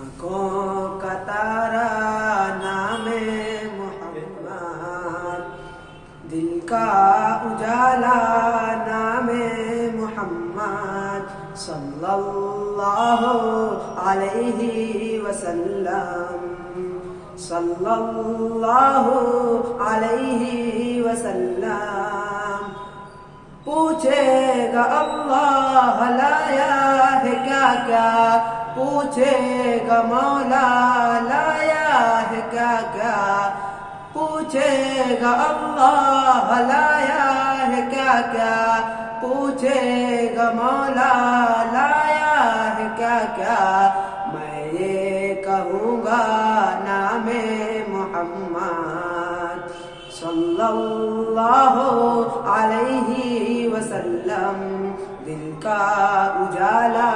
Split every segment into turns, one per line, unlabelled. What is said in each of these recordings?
आँखों का तारा नामे मोहम्मद, दिल का उजाला नामे मोहम्मद सल्लल्लाहु अलैहि वसल्लम, सल्लल्लाहु अलैहि वसल्लम। पूछेगा अल्लाह लाया है क्या क्या, पूछेगा मौला लाया है क्या क्या, पूछेगा अल्लाह लाया है क्या क्या, पूछेगा मौला लाया है क्या क्या। मैं ये कहूँगा नामे मोहम्मद सल्लल्लाहु अलैहि वसल्लम, दिल का उजाला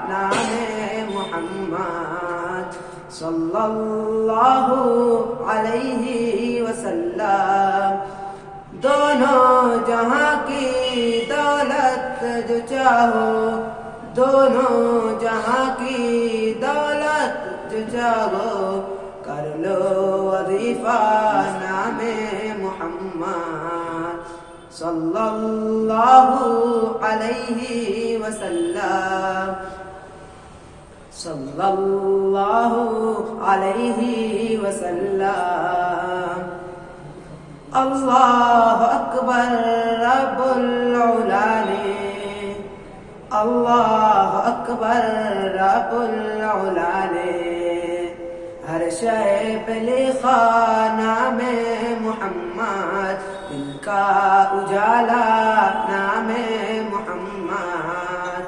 नामे मोहम्मद सल्लल्लाहु अलैहि वसल्लम। दोनों जहां की दौलत जो चाहो, दोनों जहां की दौलत जो चाहो, कर लो वजीफा नामे मोहम्मद सल्लल्लाहु अलैहि वसल्लम, सल्लल्लाहु अलैहि वसल्लम। अल्लाह अकबर रब्बुल उला ने, अल्लाह अकबर रब्बुल उला ने, हर शय पे लिखा नामे मोहम्मद, दिल का उजाला नामे मोहम्मद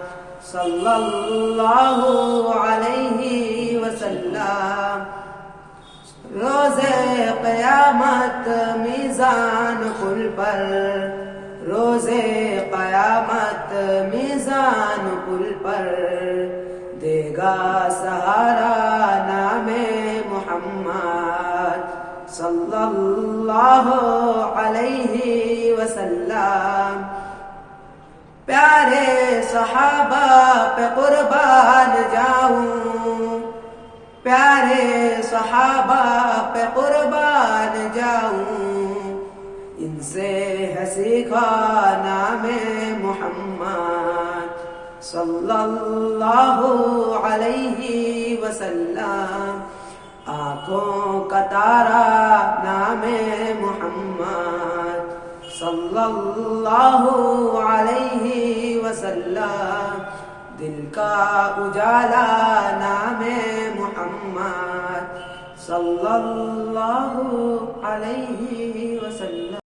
सल्लल्लाहु अलैहि वसल्लम। रोज़े क़यामत मीज़ान पुल पर, रोज़े क़यामत मीज़ान पुल पर, देगा सहारा नामे मोहम्मद सल्लल्लाहु अलैहि वसल्लम। प्यारे सहाबा पे कुर्बान जाऊं, प्यारे सहाबा पे कुर्बान जाऊं, इनसे है सीखा नामे मोहम्मद सल्लल्लाहु अलैहि वसल्लम। आँखों का तारा नामे मोहम्मद सल्लल्लाहु अलैहि वसल्लम, दिल का उजाला नामे मोहम्मद सल्लल्लाहु अलैहि वसल्लम।